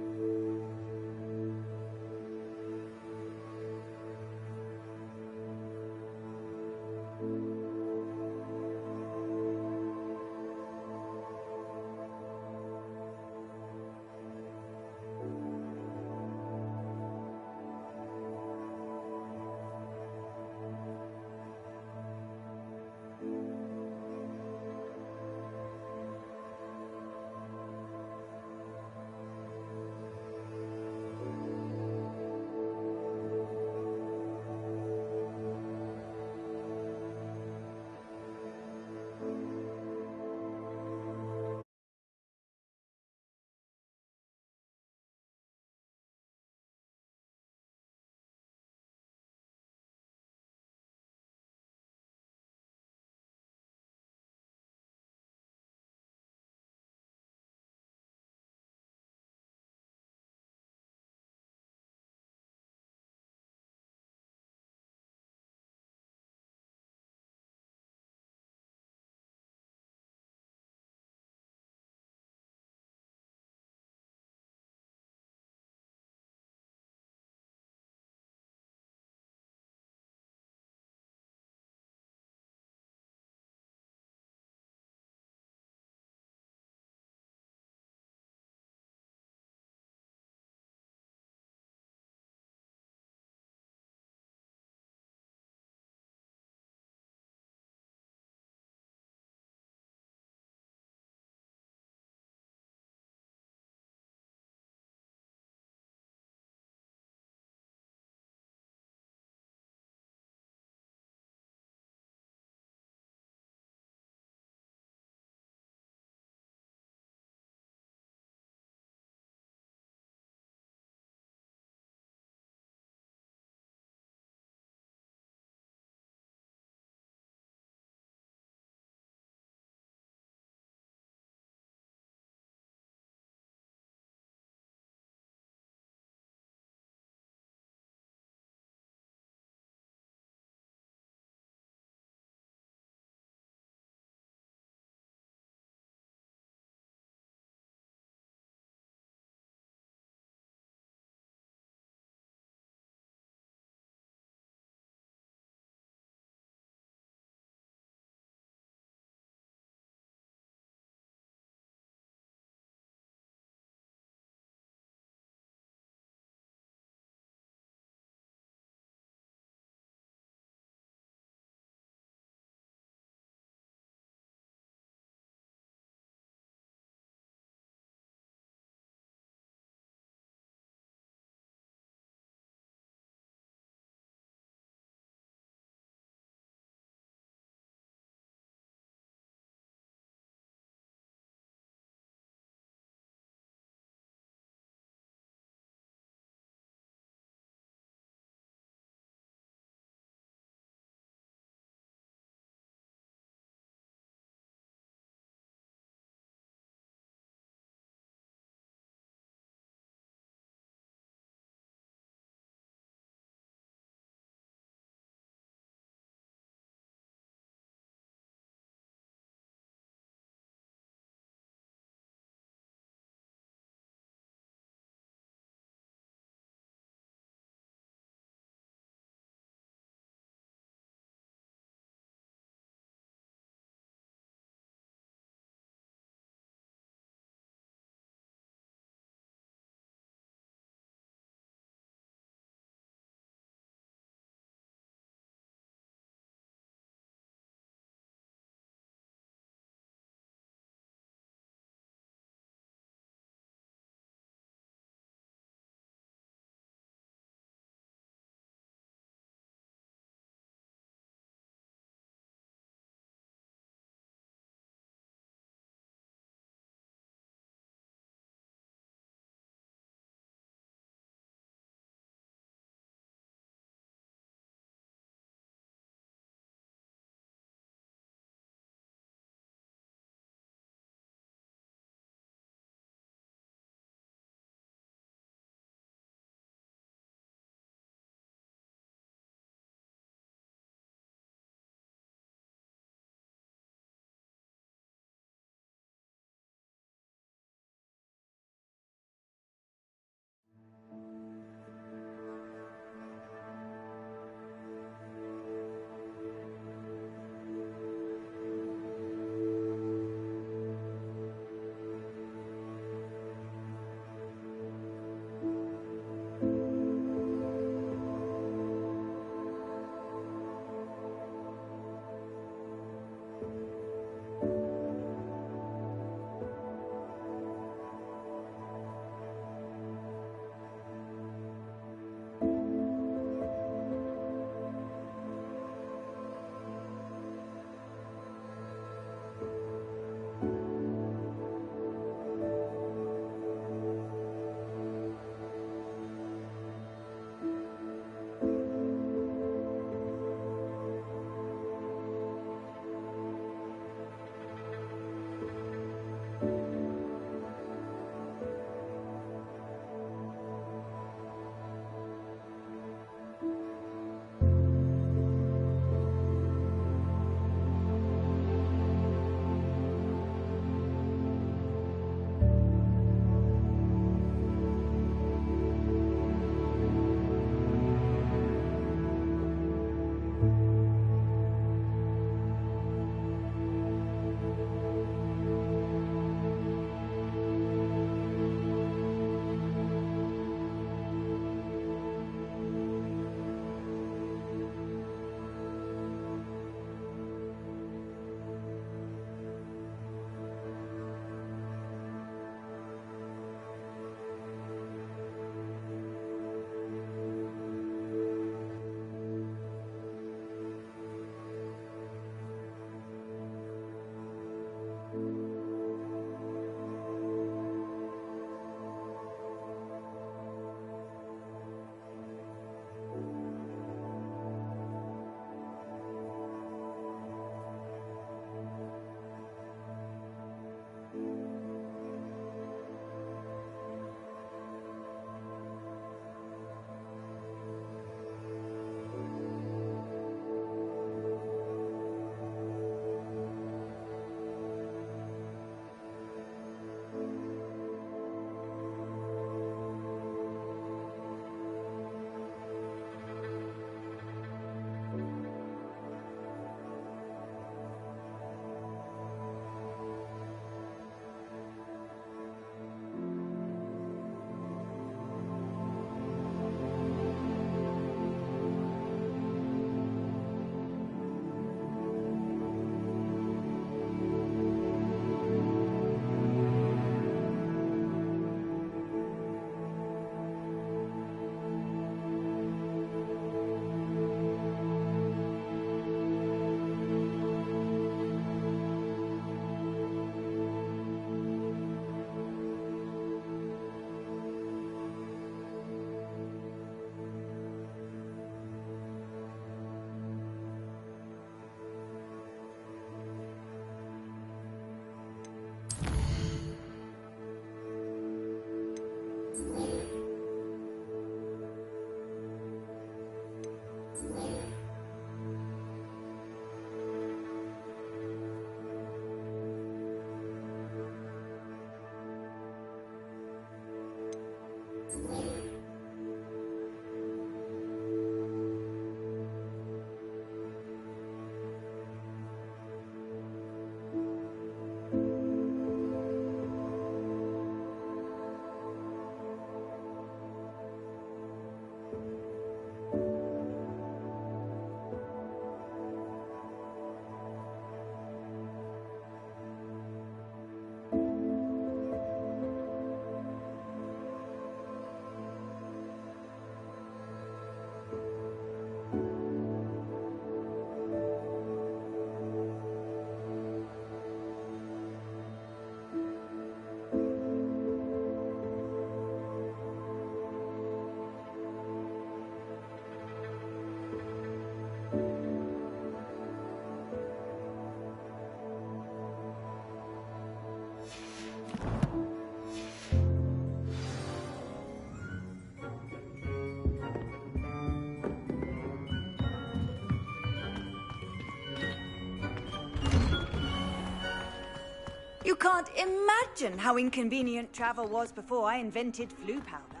You can't imagine how inconvenient travel was before I invented flu powder.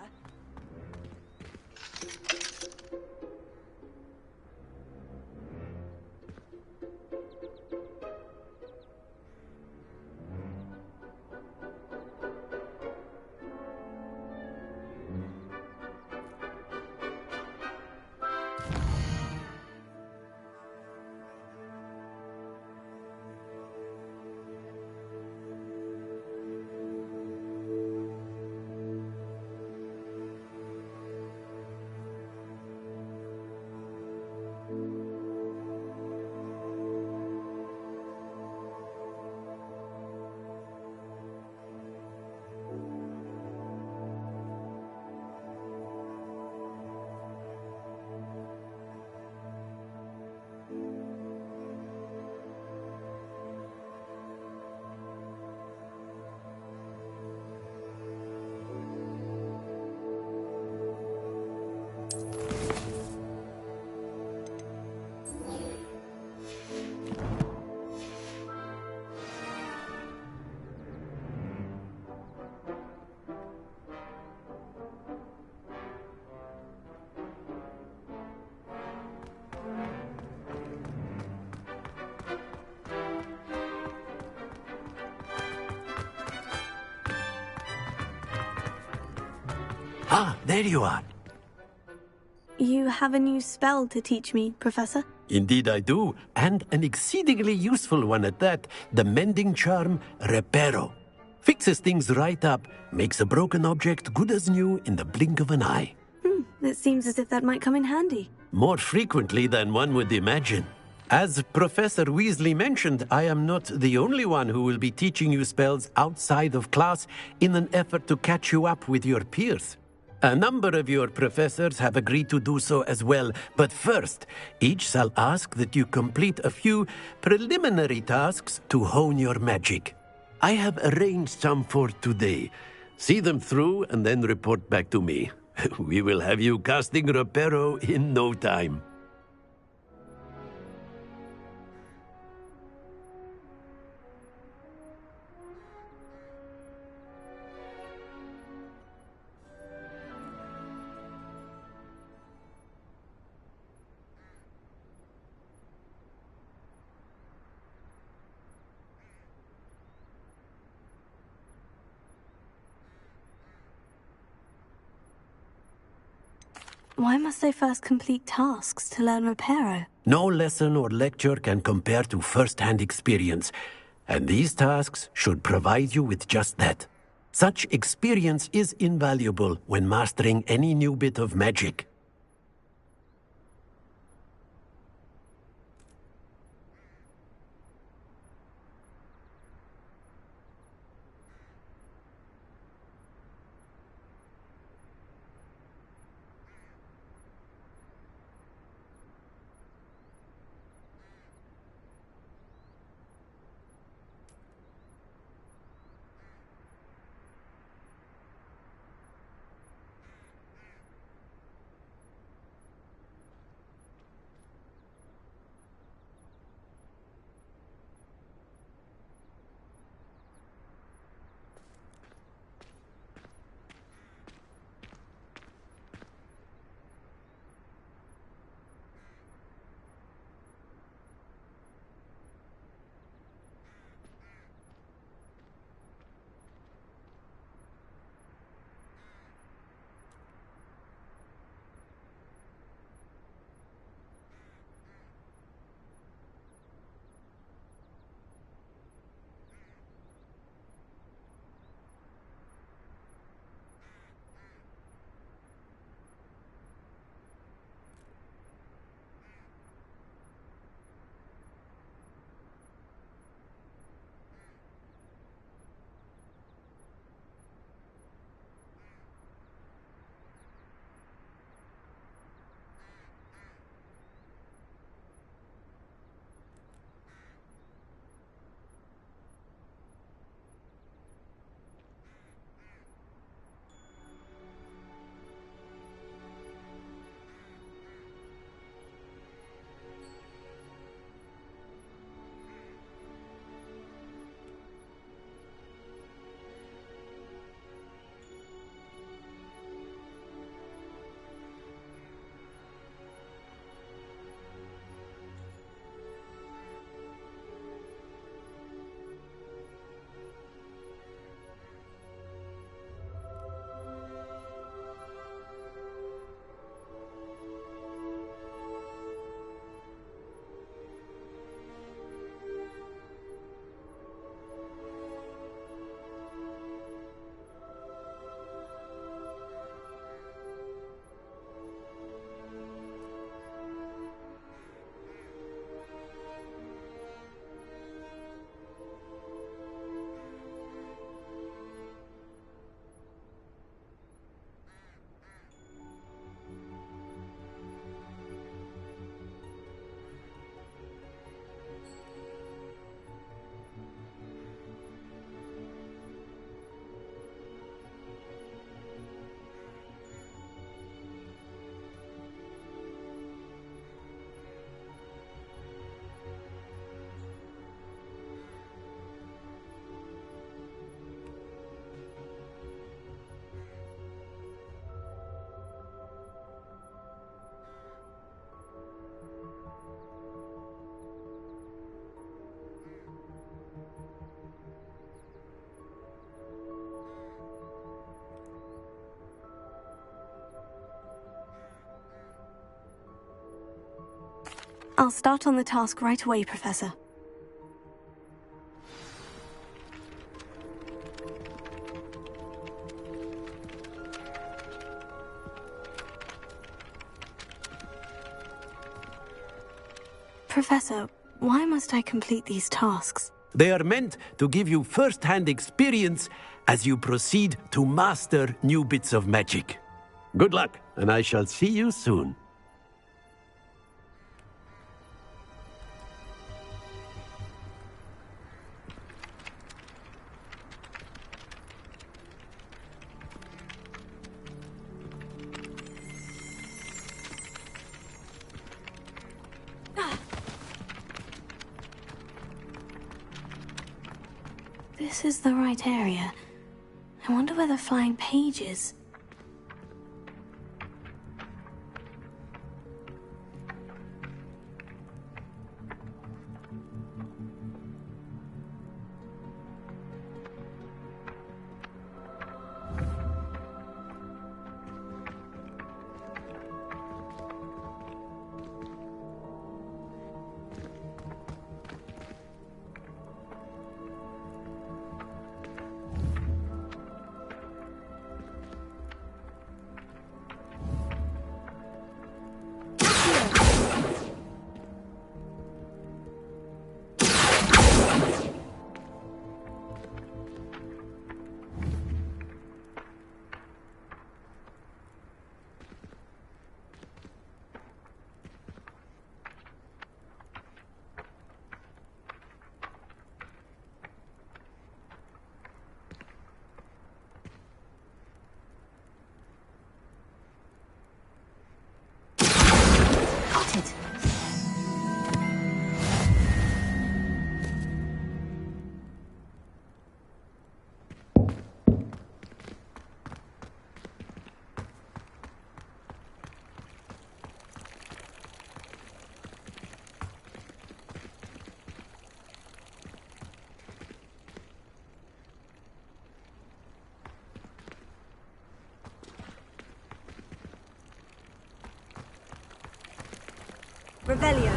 Ah, there you are. You have a new spell to teach me, Professor? Indeed I do, and an exceedingly useful one at that. The mending charm, Reparo. Fixes things right up, makes a broken object good as new in the blink of an eye. It seems as if that might come in handy. More frequently than one would imagine. As Professor Weasley mentioned, I am not the only one who will be teaching you spells outside of class in an effort to catch you up with your peers. A number of your professors have agreed to do so as well, but first, each shall ask that you complete a few preliminary tasks to hone your magic. I have arranged some for today. See them through and then report back to me. We will have you casting Reparo in no time. Why must I first complete tasks to learn Reparo? No lesson or lecture can compare to first-hand experience, and these tasks should provide you with just that. Such experience is invaluable when mastering any new bit of magic. I'll start on the task right away, Professor. Professor, why must I complete these tasks? They are meant to give you first-hand experience as you proceed to master new bits of magic. Good luck, and I shall see you soon. This is the right area. I wonder where the flying page is. Revelio.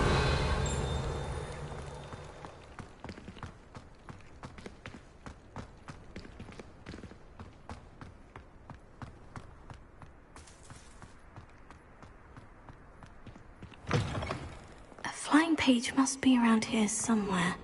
A flying page must be around here somewhere.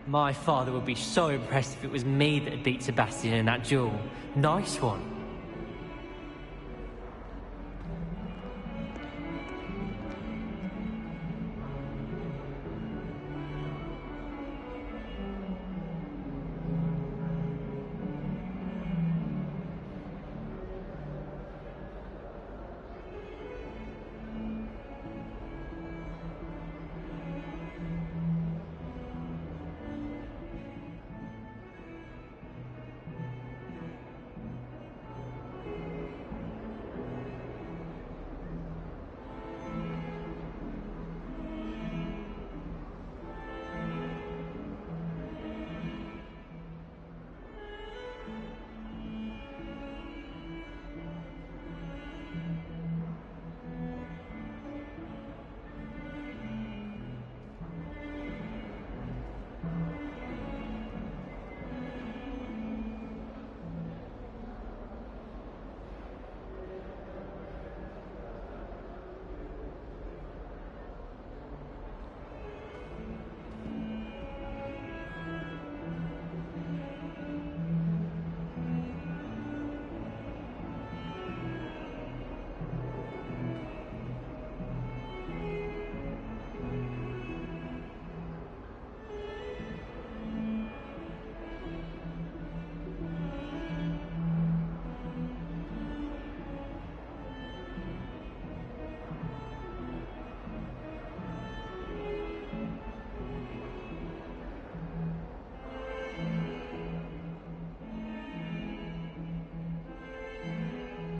My father would be so impressed if it was me that had beat Sebastian in that duel. Nice one.